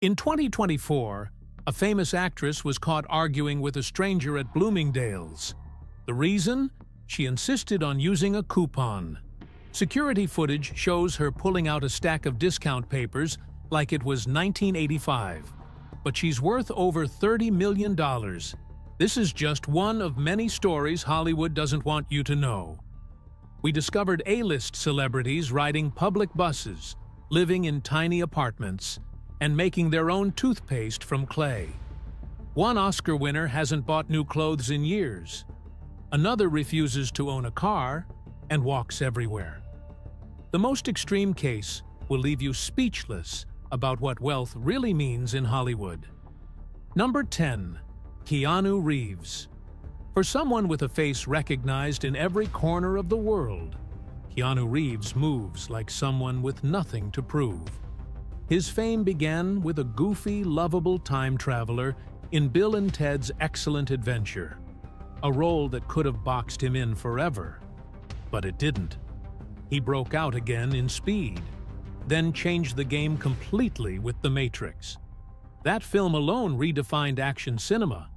In 2024, a famous actress was caught arguing with a stranger at Bloomingdale's. The reason? She insisted on using a coupon. Security footage shows her pulling out a stack of discount papers like it was 1985. But she's worth over $30 million. This is just one of many stories Hollywood doesn't want you to know. We discovered A-list celebrities riding public buses, living in tiny apartments, and making their own toothpaste from clay. One Oscar winner hasn't bought new clothes in years. Another refuses to own a car and walks everywhere. The most extreme case will leave you speechless about what wealth really means in Hollywood. Number 10. Keanu Reeves. For someone with a face recognized in every corner of the world, Keanu Reeves moves like someone with nothing to prove. His fame began with a goofy, lovable time traveler in Bill and Ted's Excellent Adventure, a role that could have boxed him in forever. But it didn't. He broke out again in Speed, then changed the game completely with The Matrix. That film alone redefined action cinema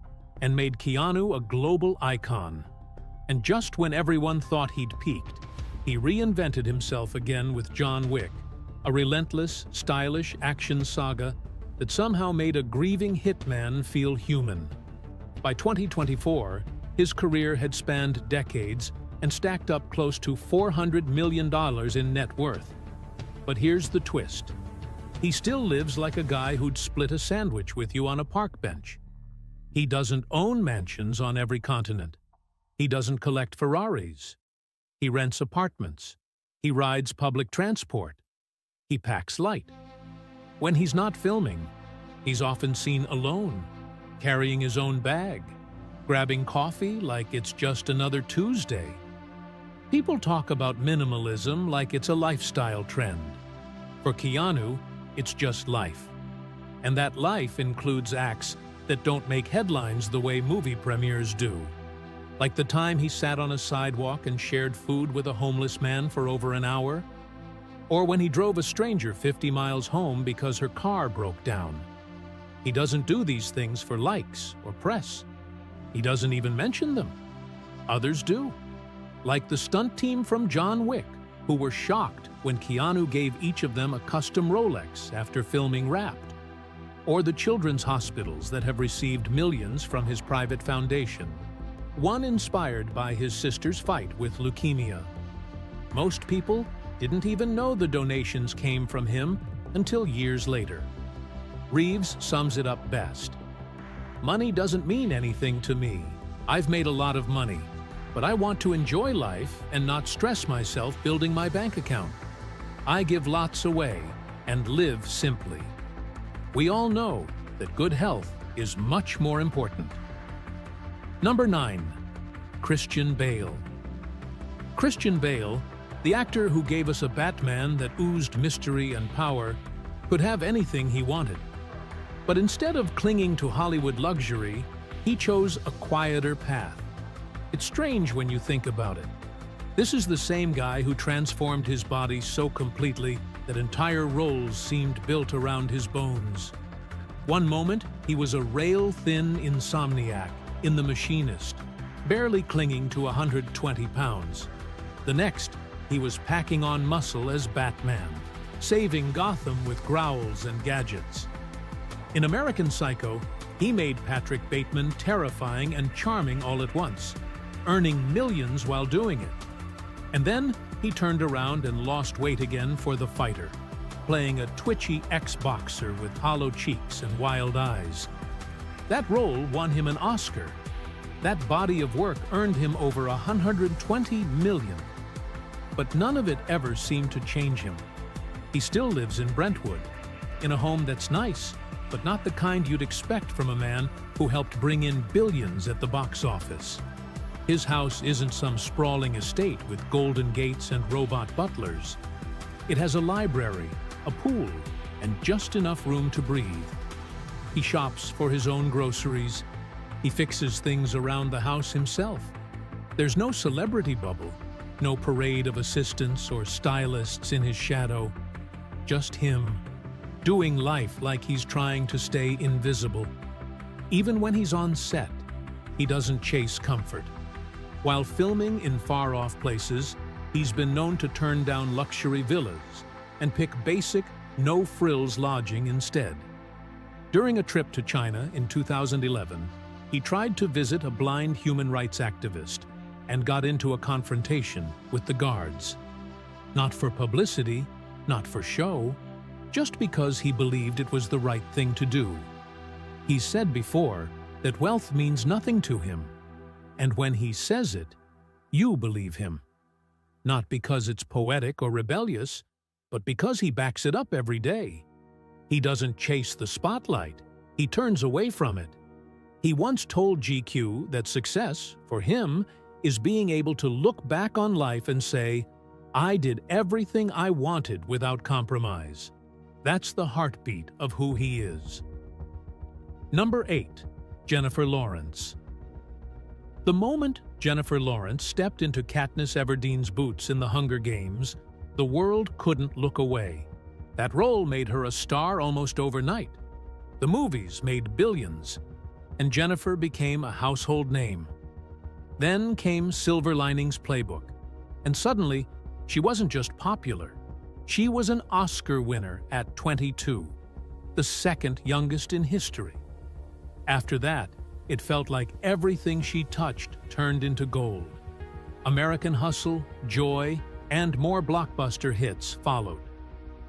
and made Keanu a global icon. And just when everyone thought he'd peaked, he reinvented himself again with John Wick, a relentless, stylish action saga that somehow made a grieving hitman feel human. By 2024, his career had spanned decades and stacked up close to $400 million in net worth. But here's the twist. He still lives like a guy who'd split a sandwich with you on a park bench. He doesn't own mansions on every continent. He doesn't collect Ferraris. He rents apartments. He rides public transport. He packs light. When he's not filming, he's often seen alone, carrying his own bag, grabbing coffee like it's just another Tuesday. People talk about minimalism like it's a lifestyle trend. For Keanu, it's just life. And that life includes acts that don't make headlines the way movie premieres do. Like the time he sat on a sidewalk and shared food with a homeless man for over an hour. Or when he drove a stranger 50 miles home because her car broke down. He doesn't do these things for likes or press. He doesn't even mention them. Others do. Like the stunt team from John Wick, who were shocked when Keanu gave each of them a custom Rolex after filming Wrapped. Or the children's hospitals that have received millions from his private foundation, one inspired by his sister's fight with leukemia. Most people didn't even know the donations came from him until years later. Reeves sums it up best. Money doesn't mean anything to me. I've made a lot of money, but I want to enjoy life and not stress myself building my bank account. I give lots away and live simply. We all know that good health is much more important. Number 9. Christian Bale. Christian Bale, the actor who gave us a Batman that oozed mystery and power, could have anything he wanted. But instead of clinging to Hollywood luxury, he chose a quieter path. It's strange when you think about it. This is the same guy who transformed his body so completely that entire roles seemed built around his bones. One moment, he was a rail-thin insomniac in The Machinist, barely clinging to 120 pounds. The next, he was packing on muscle as Batman, saving Gotham with growls and gadgets. In American Psycho, he made Patrick Bateman terrifying and charming all at once, earning millions while doing it. And then he turned around and lost weight again for The Fighter, playing a twitchy ex-boxer with hollow cheeks and wild eyes. That role won him an Oscar. That body of work earned him over $120 million. But none of it ever seemed to change him. He still lives in Brentwood, in a home that's nice, but not the kind you'd expect from a man who helped bring in billions at the box office. His house isn't some sprawling estate with golden gates and robot butlers. It has a library, a pool, and just enough room to breathe. He shops for his own groceries. He fixes things around the house himself. There's no celebrity bubble, no parade of assistants or stylists in his shadow. Just him, doing life like he's trying to stay invisible. Even when he's on set, he doesn't chase comfort. While filming in far-off places, he's been known to turn down luxury villas and pick basic, no-frills lodging instead. During a trip to China in 2011, he tried to visit a blind human rights activist and got into a confrontation with the guards. Not for publicity, not for show, just because he believed it was the right thing to do. He said before that wealth means nothing to him, and when he says it, you believe him. Not because it's poetic or rebellious, but because he backs it up every day. He doesn't chase the spotlight, he turns away from it. He once told GQ that success, for him, is being able to look back on life and say, "I did everything I wanted without compromise." That's the heartbeat of who he is. Number 8. Jennifer Lawrence. The moment Jennifer Lawrence stepped into Katniss Everdeen's boots in The Hunger Games, the world couldn't look away. That role made her a star almost overnight. The movies made billions, and Jennifer became a household name. Then came Silver Linings Playbook, and suddenly, she wasn't just popular. She was an Oscar winner at 22, the second youngest in history. After that, it felt like everything she touched turned into gold. American Hustle, Joy, and more blockbuster hits followed.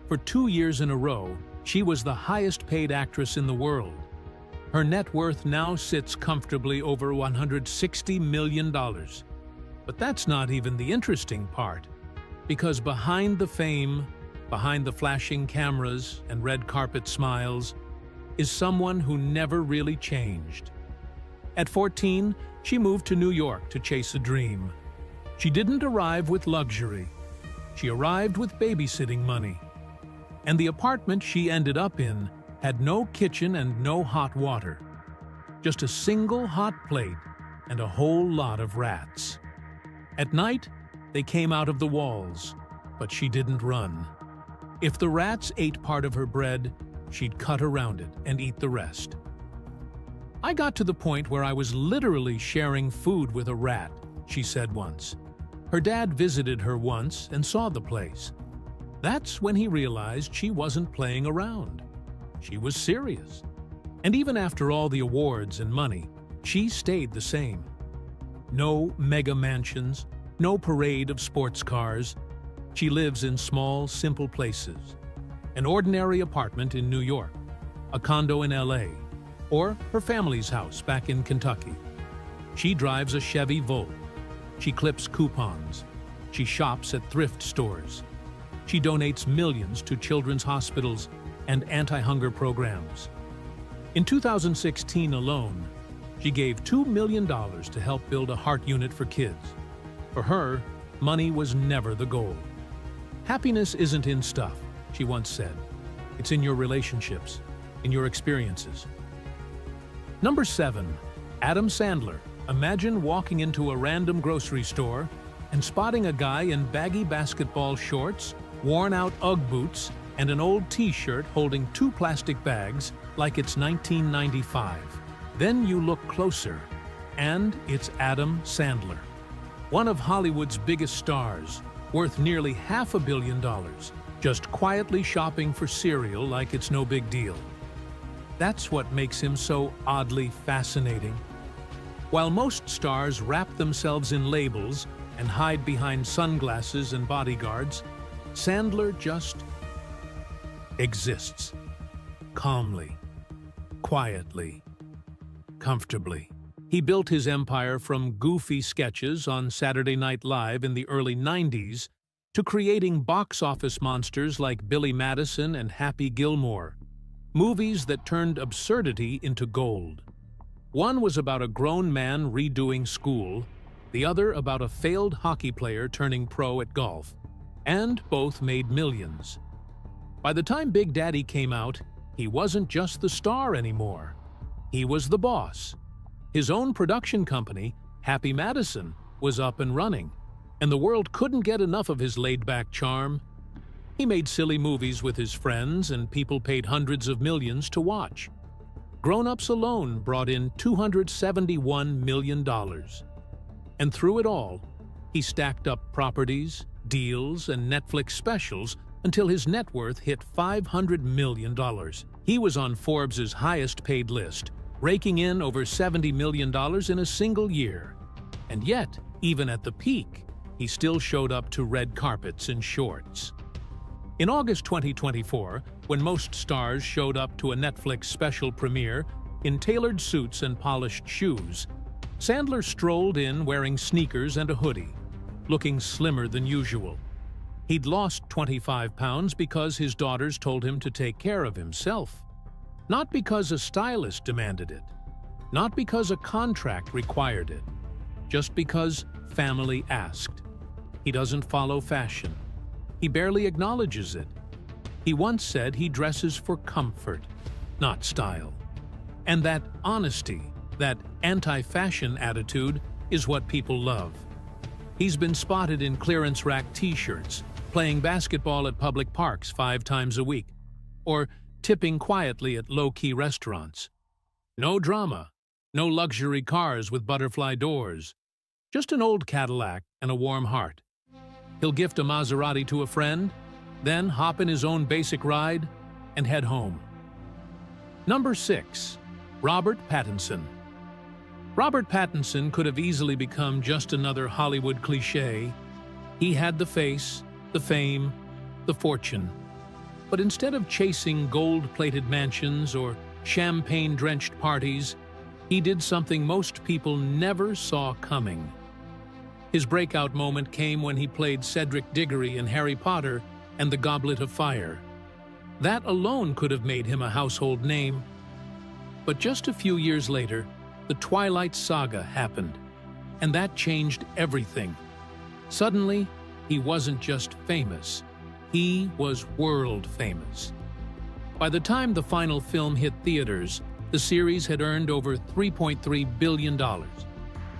For 2 years in a row, she was the highest-paid actress in the world. Her net worth now sits comfortably over $160 million. But that's not even the interesting part, because behind the fame, behind the flashing cameras and red carpet smiles, is someone who never really changed. At 14, she moved to New York to chase a dream. She didn't arrive with luxury. She arrived with babysitting money. And the apartment she ended up in had no kitchen and no hot water. Just a single hot plate and a whole lot of rats. At night, they came out of the walls, but she didn't run. If the rats ate part of her bread, she'd cut around it and eat the rest. "I got to the point where I was literally sharing food with a rat," she said once. Her dad visited her once and saw the place. That's when he realized she wasn't playing around. She was serious. And even after all the awards and money, she stayed the same. No mega mansions, no parade of sports cars. She lives in small, simple places. An ordinary apartment in New York, a condo in LA, or her family's house back in Kentucky. She drives a Chevy Volt. She clips coupons. She shops at thrift stores. She donates millions to children's hospitals and anti-hunger programs. In 2016 alone, she gave $2 million to help build a heart unit for kids. For her, money was never the goal. "Happiness isn't in stuff," she once said. "It's in your relationships, in your experiences." Number 7. Adam Sandler. Imagine walking into a random grocery store and spotting a guy in baggy basketball shorts, worn-out Ugg boots, and an old T-shirt holding 2 plastic bags like it's 1995. Then you look closer, and it's Adam Sandler. One of Hollywood's biggest stars, worth nearly $500 million, just quietly shopping for cereal like it's no big deal. That's what makes him so oddly fascinating. While most stars wrap themselves in labels and hide behind sunglasses and bodyguards, Sandler just exists. Calmly, quietly, comfortably. He built his empire from goofy sketches on Saturday Night Live in the early 90s to creating box office monsters like Billy Madison and Happy Gilmore, movies that turned absurdity into gold. One was about a grown man redoing school, the other about a failed hockey player turning pro at golf, and both made millions. By the time Big Daddy came out, he wasn't just the star anymore. He was the boss. His own production company, Happy Madison, was up and running, and the world couldn't get enough of his laid-back charm. He made silly movies with his friends, and people paid hundreds of millions to watch. Grown-ups alone brought in $271 million. And through it all, he stacked up properties, deals, and Netflix specials until his net worth hit $500 million. He was on Forbes' highest-paid list, raking in over $70 million in a single year. And yet, even at the peak, he still showed up to red carpets in shorts. In August 2024, when most stars showed up to a Netflix special premiere in tailored suits and polished shoes, Sandler strolled in wearing sneakers and a hoodie, looking slimmer than usual. He'd lost 25 pounds because his daughters told him to take care of himself. Not because a stylist demanded it. Not because a contract required it. Just because family asked. He doesn't follow fashion. He barely acknowledges it. He once said he dresses for comfort, not style. And that honesty, that anti-fashion attitude, is what people love. He's been spotted in clearance rack t-shirts, playing basketball at public parks 5 times a week, or tipping quietly at low-key restaurants. No drama, no luxury cars with butterfly doors, just an old Cadillac and a warm heart. He'll gift a Maserati to a friend, then hop in his own basic ride and head home. Number 6. Robert Pattinson. Robert Pattinson could have easily become just another Hollywood cliché. He had the face, the fame, the fortune. But instead of chasing gold-plated mansions or champagne-drenched parties, he did something most people never saw coming. His breakout moment came when he played Cedric Diggory in Harry Potter and the Goblet of Fire. That alone could have made him a household name. But just a few years later, the Twilight Saga happened, and that changed everything. Suddenly, he wasn't just famous, he was world famous. By the time the final film hit theaters, the series had earned over $3.3 billion.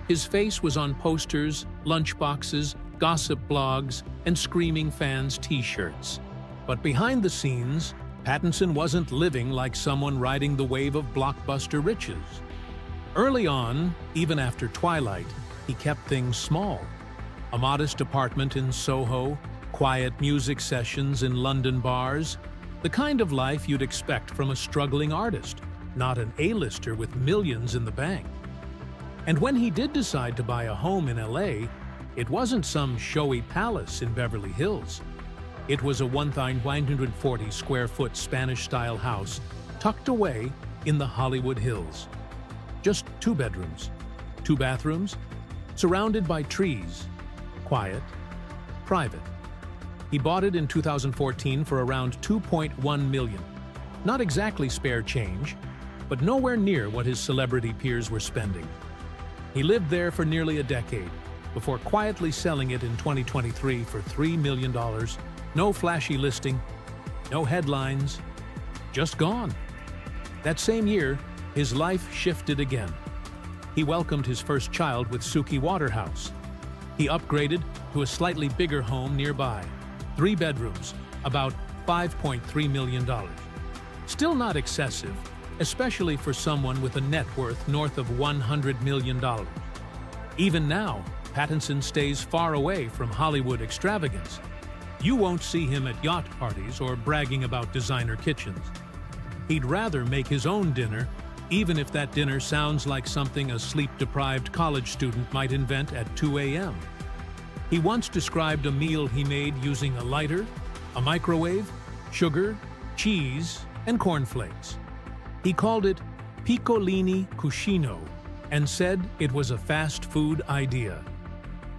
His face was on posters, lunchboxes, gossip blogs, and screaming fans' t-shirts. But behind the scenes, Pattinson wasn't living like someone riding the wave of blockbuster riches. Early on, even after Twilight, he kept things small. A modest apartment in Soho, quiet music sessions in London bars, the kind of life you'd expect from a struggling artist, not an A-lister with millions in the bank. And when he did decide to buy a home in LA, it wasn't some showy palace in Beverly Hills. It was a 1,940-square-foot Spanish-style house tucked away in the Hollywood Hills. Just 2 bedrooms, 2 bathrooms, surrounded by trees, quiet, private. He bought it in 2014 for around $2.1 million. Not exactly spare change, but nowhere near what his celebrity peers were spending. He lived there for nearly a decade, before quietly selling it in 2023 for $3 million. No flashy listing, no headlines, just gone. That same year, his life shifted again. He welcomed his first child with Suki Waterhouse. He upgraded to a slightly bigger home nearby, 3 bedrooms, about $5.3 million. Still not excessive, especially for someone with a net worth north of $100 million. Even now, Pattinson stays far away from Hollywood extravagance. You won't see him at yacht parties or bragging about designer kitchens. He'd rather make his own dinner, even if that dinner sounds like something a sleep-deprived college student might invent at 2 a.m. He once described a meal he made using a lighter, a microwave, sugar, cheese, and cornflakes. He called it piccolini cuscino and said it was a fast food idea.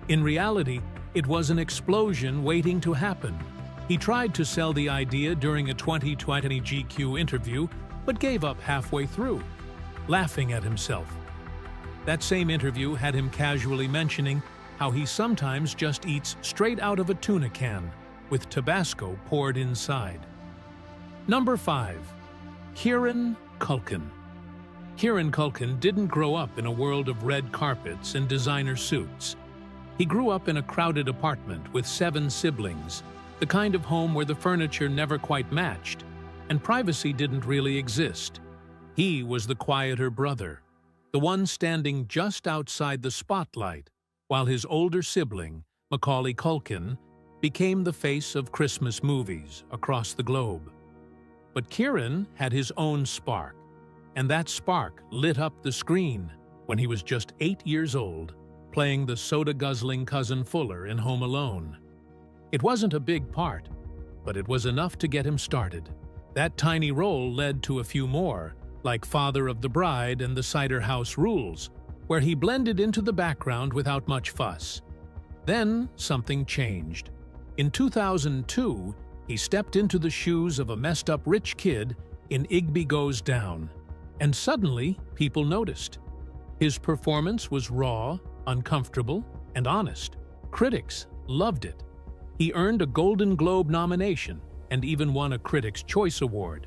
In reality, it was an explosion waiting to happen. He tried to sell the idea during a 2020 GQ interview, but gave up halfway through, laughing at himself. That same interview had him casually mentioning how he sometimes just eats straight out of a tuna can, with Tabasco poured inside. Number 5. Kieran Culkin. Kieran Culkin didn't grow up in a world of red carpets and designer suits. He grew up in a crowded apartment with 7 siblings, the kind of home where the furniture never quite matched, and privacy didn't really exist. He was the quieter brother, the one standing just outside the spotlight, while his older sibling, Macaulay Culkin, became the face of Christmas movies across the globe. But Kieran had his own spark, and that spark lit up the screen when he was just 8 years old, playing the soda-guzzling cousin Fuller in Home Alone. It wasn't a big part, but it was enough to get him started. That tiny role led to a few more, like Father of the Bride and The Cider House Rules, where he blended into the background without much fuss. Then something changed. In 2002, he stepped into the shoes of a messed-up rich kid in Igby Goes Down, and suddenly people noticed. His performance was raw, uncomfortable, and honest. Critics loved it. He earned a Golden Globe nomination and even won a Critics' Choice Award.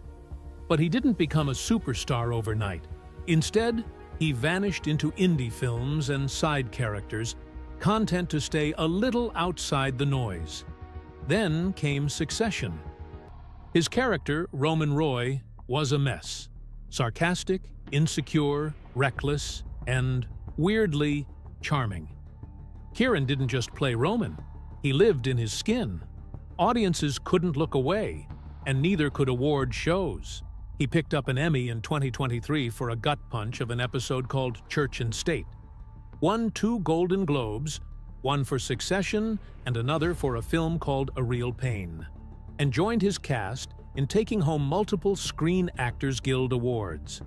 But he didn't become a superstar overnight. Instead, he vanished into indie films and side characters, content to stay a little outside the noise. Then came Succession. His character, Roman Roy, was a mess. Sarcastic, insecure, reckless, and, weirdly, charming. Kieran didn't just play Roman. He lived in his skin. Audiences couldn't look away, and neither could award shows. He picked up an Emmy in 2023 for a gut punch of an episode called Church and State. Won 2 Golden Globes, one for Succession and another for a film called A Real Pain, and joined his cast in taking home multiple Screen Actors Guild Awards.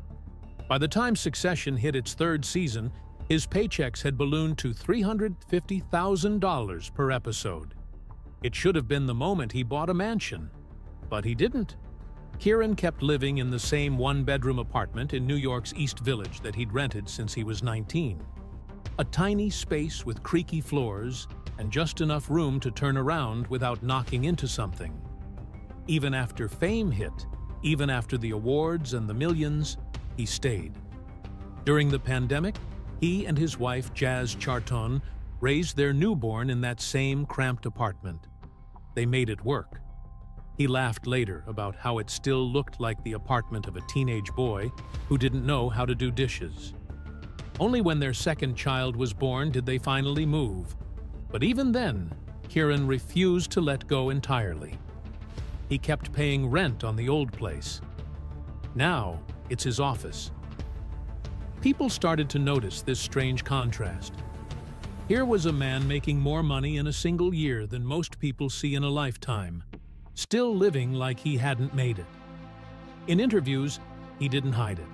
By the time Succession hit its 3rd season, his paychecks had ballooned to $350,000 per episode. It should have been the moment he bought a mansion, but he didn't. Kieran kept living in the same one-bedroom apartment in New York's East Village that he'd rented since he was 19. A tiny space with creaky floors and just enough room to turn around without knocking into something. Even after fame hit, even after the awards and the millions, he stayed. During the pandemic, he and his wife, Jazz Charton, raised their newborn in that same cramped apartment. They made it work. He laughed later about how it still looked like the apartment of a teenage boy who didn't know how to do dishes. Only when their second child was born did they finally move. But even then, Kieran refused to let go entirely. He kept paying rent on the old place. Now, it's his office. People started to notice this strange contrast. Here was a man making more money in a single year than most people see in a lifetime, still living like he hadn't made it. In interviews, he didn't hide it.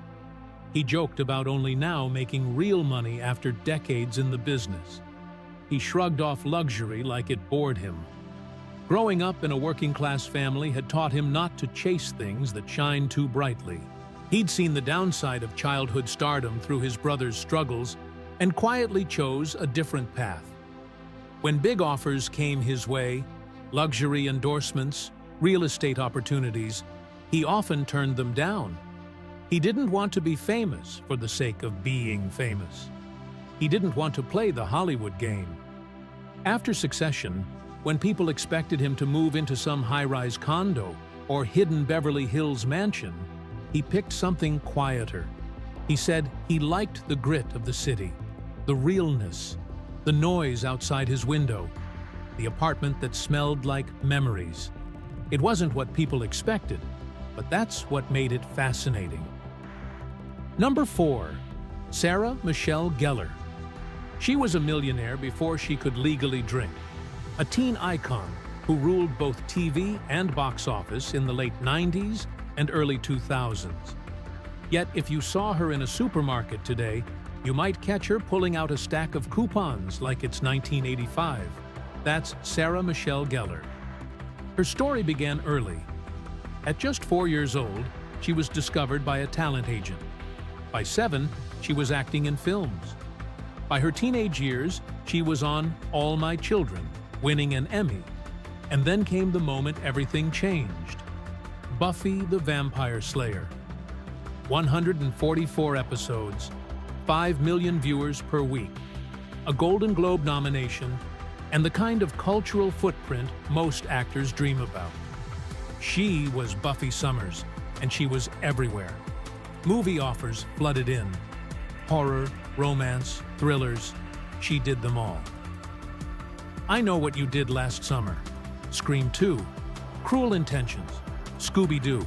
He joked about only now making real money after decades in the business. He shrugged off luxury like it bored him. Growing up in a working-class family had taught him not to chase things that shine too brightly. He'd seen the downside of childhood stardom through his brother's struggles and quietly chose a different path. When big offers came his way, luxury endorsements, real estate opportunities, he often turned them down. He didn't want to be famous for the sake of being famous. He didn't want to play the Hollywood game. After Succession, when people expected him to move into some high-rise condo or hidden Beverly Hills mansion, he picked something quieter. He said he liked the grit of the city, the realness, the noise outside his window, the apartment that smelled like memories. It wasn't what people expected, but that's what made it fascinating. Number 4. Sarah Michelle Gellar. She was a millionaire before she could legally drink, a teen icon who ruled both TV and box office in the late 90s and early 2000s. Yet if you saw her in a supermarket today, you might catch her pulling out a stack of coupons like it's 1985. That's Sarah Michelle Gellar. Her story began early. At just 4 years old, she was discovered by a talent agent. By 7, she was acting in films. By her teenage years, she was on All My Children, winning an Emmy. And then came the moment everything changed. Buffy the Vampire Slayer. 144 episodes, 5 million viewers per week, a Golden Globe nomination, and the kind of cultural footprint most actors dream about. She was Buffy Summers, and she was everywhere. Movie offers flooded in. Horror, romance, thrillers, she did them all. I Know What You Did Last Summer, Scream 2, Cruel Intentions, Scooby-Doo.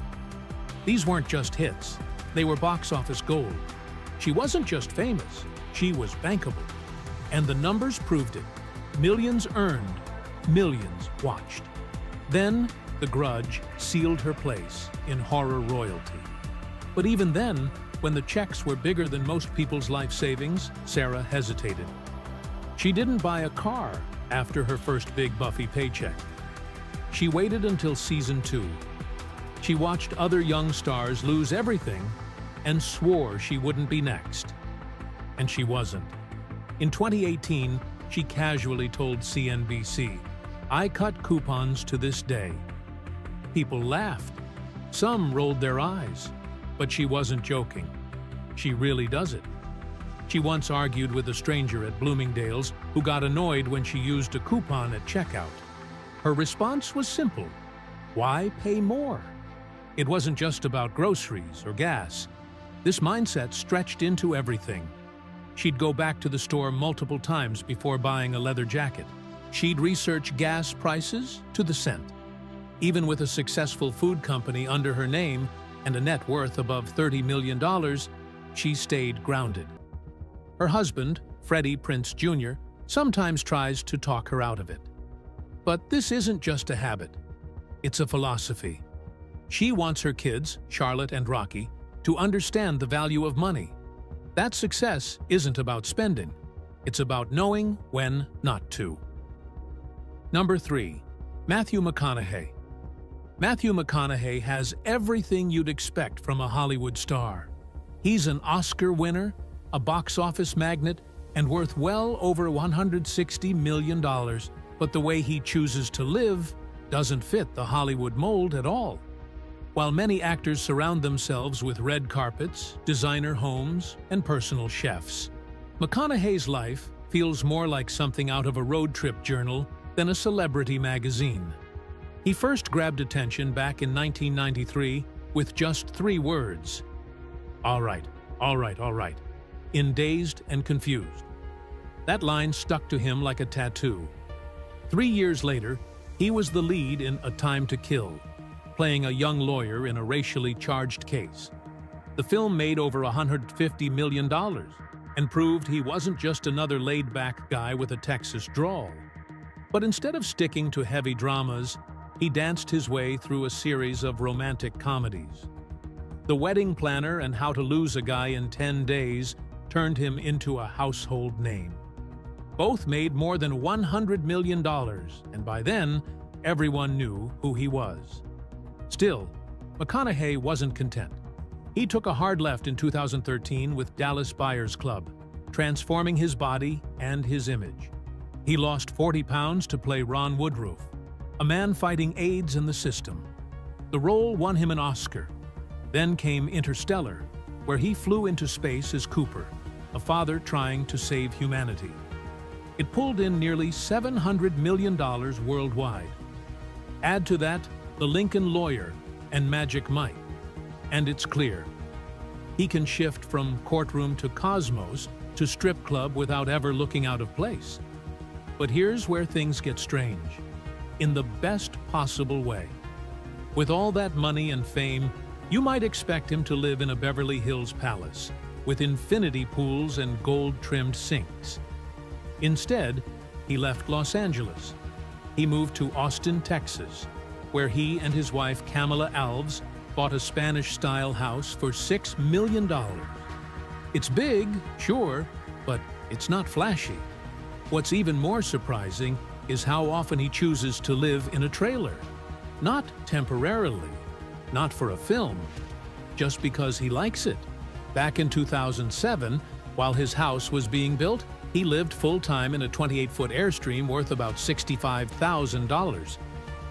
These weren't just hits, they were box office gold. She wasn't just famous, she was bankable. And the numbers proved it. Millions earned, millions watched. Then, The Grudge sealed her place in horror royalty. But even then, when the checks were bigger than most people's life savings, Sarah hesitated. She didn't buy a car after her first big Buffy paycheck. She waited until season 2. She watched other young stars lose everything and swore she wouldn't be next. And she wasn't. In 2018, she casually told CNBC, "I cut coupons to this day." People laughed. Some rolled their eyes. But she wasn't joking. She really does it. She once argued with a stranger at Bloomingdale's who got annoyed when she used a coupon at checkout. Her response was simple: why pay more? It wasn't just about groceries or gas. This mindset stretched into everything. She'd go back to the store multiple times before buying a leather jacket. She'd research gas prices to the cent. Even with a successful food company under her name and a net worth above $30 million, she stayed grounded. Her husband, Freddie Prinze Jr., sometimes tries to talk her out of it. But this isn't just a habit. It's a philosophy. She wants her kids, Charlotte and Rocky, to understand the value of money. That success isn't about spending. It's about knowing when not to. Number 3. Matthew McConaughey. Matthew McConaughey has everything you'd expect from a Hollywood star. He's an Oscar winner, a box office magnate, and worth well over $160 million, but the way he chooses to live doesn't fit the Hollywood mold at all. While many actors surround themselves with red carpets, designer homes, and personal chefs, McConaughey's life feels more like something out of a road trip journal than a celebrity magazine. He first grabbed attention back in 1993 with just 3 words: "All right, all right, all right," in Dazed and Confused. That line stuck to him like a tattoo. 3 years later, he was the lead in A Time to Kill, playing a young lawyer in a racially charged case. The film made over $150 million and proved he wasn't just another laid-back guy with a Texas drawl. But instead of sticking to heavy dramas, he danced his way through a series of romantic comedies. The Wedding Planner and How to Lose a Guy in 10 Days turned him into a household name. Both made more than $100 million, and by then, everyone knew who he was. Still, McConaughey wasn't content. He took a hard left in 2013 with Dallas Buyers Club, transforming his body and his image. He lost 40 pounds to play Ron Woodroof, a man fighting AIDS in the system. The role won him an Oscar. Then came Interstellar, where he flew into space as Cooper, a father trying to save humanity. It pulled in nearly $700 million worldwide. Add to that The Lincoln Lawyer and Magic Mike, and it's clear. He can shift from courtroom to cosmos to strip club without ever looking out of place. But here's where things get strange. In the best possible way. With all that money and fame, you might expect him to live in a Beverly Hills palace, with infinity pools and gold-trimmed sinks. Instead, he left Los Angeles. He moved to Austin, Texas, where he and his wife Camila Alves bought a Spanish-style house for $6 million. It's big, sure, but it's not flashy. What's even more surprising is how often he chooses to live in a trailer. Not temporarily, not for a film, just because he likes it. Back in 2007, while his house was being built, he lived full-time in a 28-foot Airstream worth about $65,000.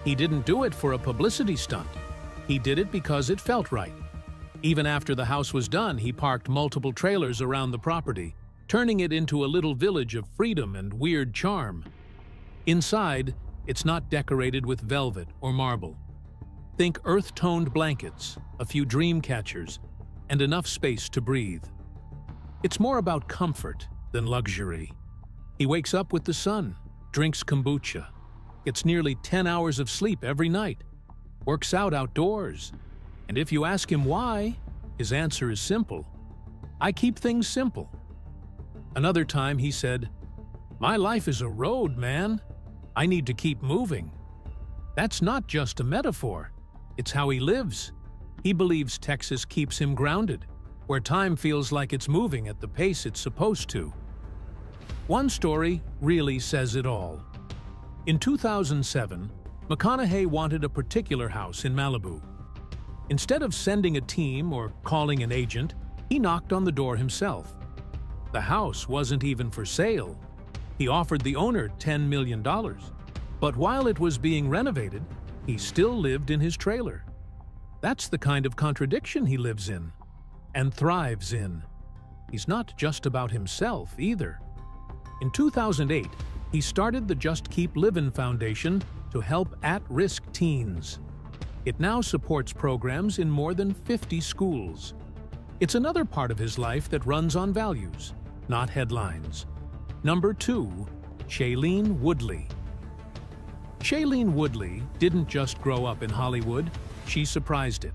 He didn't do it for a publicity stunt. He did it because it felt right. Even after the house was done, he parked multiple trailers around the property, turning it into a little village of freedom and weird charm. Inside, it's not decorated with velvet or marble. Think earth-toned blankets, a few dream catchers, and enough space to breathe. It's more about comfort than luxury. He wakes up with the sun, drinks kombucha, gets nearly 10 hours of sleep every night, works out outdoors, and if you ask him why, his answer is simple. I keep things simple. Another time he said, "My life is a road, man. I need to keep moving." That's not just a metaphor. It's how he lives. He believes Texas keeps him grounded, where time feels like it's moving at the pace it's supposed to. One story really says it all. In 2007, McConaughey wanted a particular house in Malibu. Instead of sending a team or calling an agent, he knocked on the door himself. The house wasn't even for sale. He offered the owner $10 million. But while it was being renovated, he still lived in his trailer. That's the kind of contradiction he lives in and thrives in. He's not just about himself either. In 2008, he started the Just Keep Livin' Foundation to help at-risk teens. It now supports programs in more than 50 schools. It's another part of his life that runs on values, not headlines. Number 2, Shailene Woodley. Shailene Woodley didn't just grow up in Hollywood, she surprised it.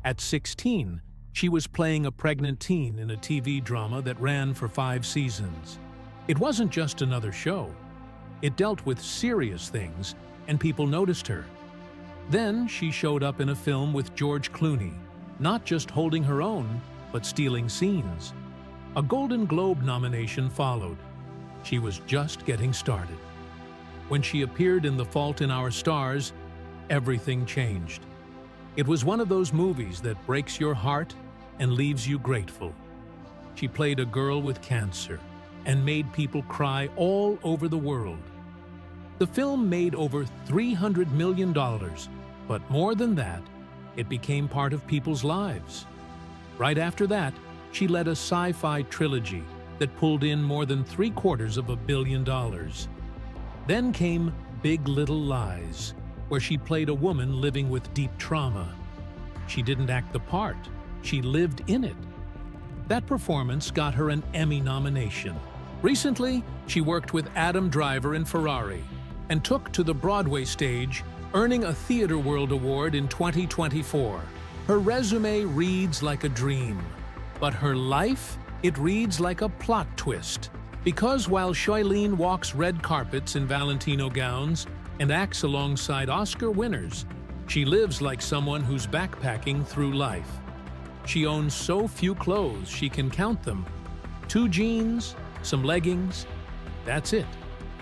At 16, she was playing a pregnant teen in a TV drama that ran for 5 seasons. It wasn't just another show. It dealt with serious things, and people noticed her. Then she showed up in a film with George Clooney, not just holding her own, but stealing scenes. A Golden Globe nomination followed. She was just getting started. When she appeared in The Fault in Our Stars, everything changed. It was one of those movies that breaks your heart and leaves you grateful. She played a girl with cancer and made people cry all over the world. The film made over $300 million, but more than that, it became part of people's lives. Right after that, she led a sci-fi trilogy that pulled in more than $750 million. Then came Big Little Lies, where she played a woman living with deep trauma. She didn't act the part, she lived in it. That performance got her an Emmy nomination. Recently, she worked with Adam Driver in Ferrari and took to the Broadway stage, earning a Theatre World Award in 2024. Her resume reads like a dream, but her life, it reads like a plot twist. Because while Shailene walks red carpets in Valentino gowns and acts alongside Oscar winners, she lives like someone who's backpacking through life. She owns so few clothes she can count them. 2 jeans, some leggings, that's it.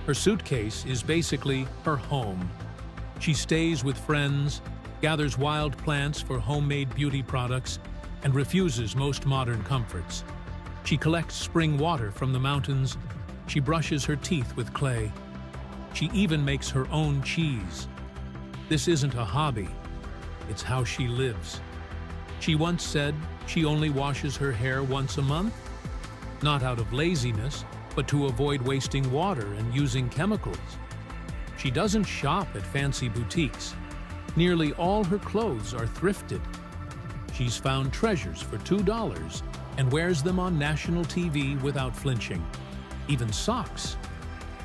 Her suitcase is basically her home. She stays with friends, gathers wild plants for homemade beauty products, and refuses most modern comforts. She collects spring water from the mountains. She brushes her teeth with clay. She even makes her own cheese. This isn't a hobby. It's how she lives. She once said she only washes her hair once a month, not out of laziness, but to avoid wasting water and using chemicals. She doesn't shop at fancy boutiques. Nearly all her clothes are thrifted. She's found treasures for $2 and wears them on national TV without flinching. Even socks.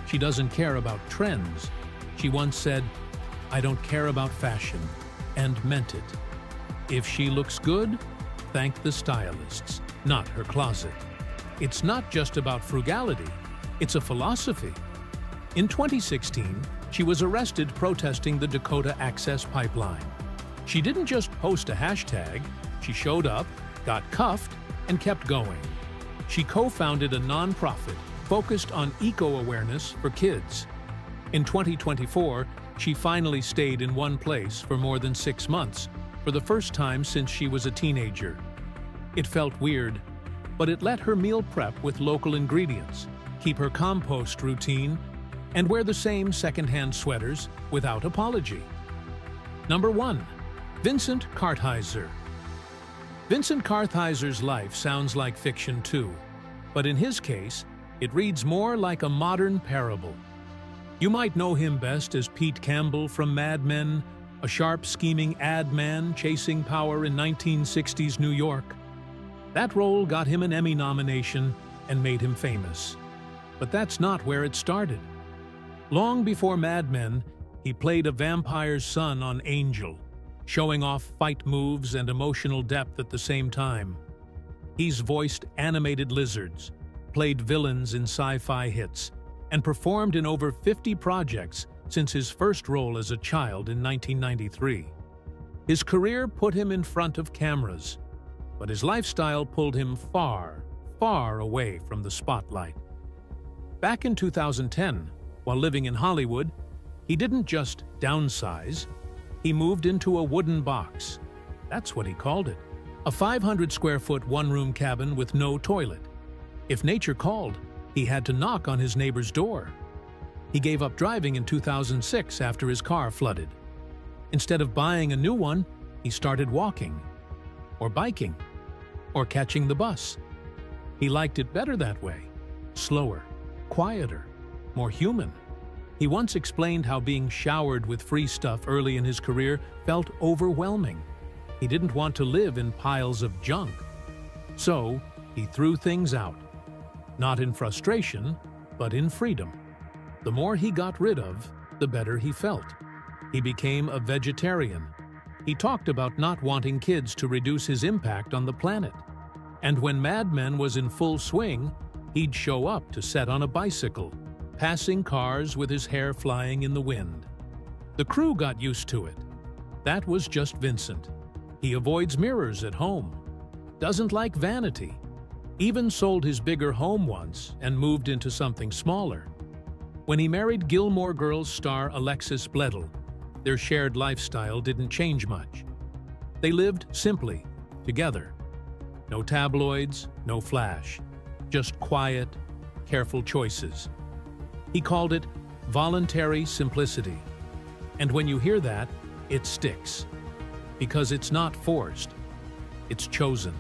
She doesn't care about trends. She once said, "I don't care about fashion," and meant it. If she looks good, thank the stylists, not her closet. It's not just about frugality, it's a philosophy. In 2016, she was arrested protesting the Dakota Access Pipeline. She didn't just post a hashtag, she showed up, got cuffed, and kept going. She co-founded a nonprofit focused on eco-awareness for kids. In 2024, she finally stayed in one place for more than 6 months, for the first time since she was a teenager. It felt weird, but it let her meal prep with local ingredients, keep her compost routine, and wear the same secondhand sweaters without apology. Number 1. Vincent Kartheiser. Vincent Kartheiser's life sounds like fiction too, but in his case, it reads more like a modern parable. You might know him best as Pete Campbell from Mad Men, a sharp, scheming ad man chasing power in 1960s New York. That role got him an Emmy nomination and made him famous. But that's not where it started. Long before Mad Men, he played a vampire's son on Angel, showing off fight moves and emotional depth at the same time. He's voiced animated lizards, played villains in sci-fi hits, and performed in over 50 projects since his first role as a child in 1993. His career put him in front of cameras, but his lifestyle pulled him far, far away from the spotlight. Back in 2010, while living in Hollywood, he didn't just downsize, he moved into a wooden box. That's what he called it. A 500-square-foot one-room cabin with no toilet. If nature called, he had to knock on his neighbor's door. He gave up driving in 2006 after his car flooded. Instead of buying a new one, he started walking, or biking, or catching the bus. He liked it better that way, slower, quieter, more human. He once explained how being showered with free stuff early in his career felt overwhelming. He didn't want to live in piles of junk. So, he threw things out. Not in frustration, but in freedom. The more he got rid of, the better he felt. He became a vegetarian. He talked about not wanting kids to reduce his impact on the planet. And when Mad Men was in full swing, he'd show up to set on a bicycle, passing cars with his hair flying in the wind. The crew got used to it. That was just Vincent. He avoids mirrors at home, doesn't like vanity, even sold his bigger home once and moved into something smaller. When he married Gilmore Girls star Alexis Bledel, their shared lifestyle didn't change much. They lived simply, together. No tabloids, no flash, just quiet, careful choices. He called it voluntary simplicity. And when you hear that, it sticks. Because it's not forced, it's chosen.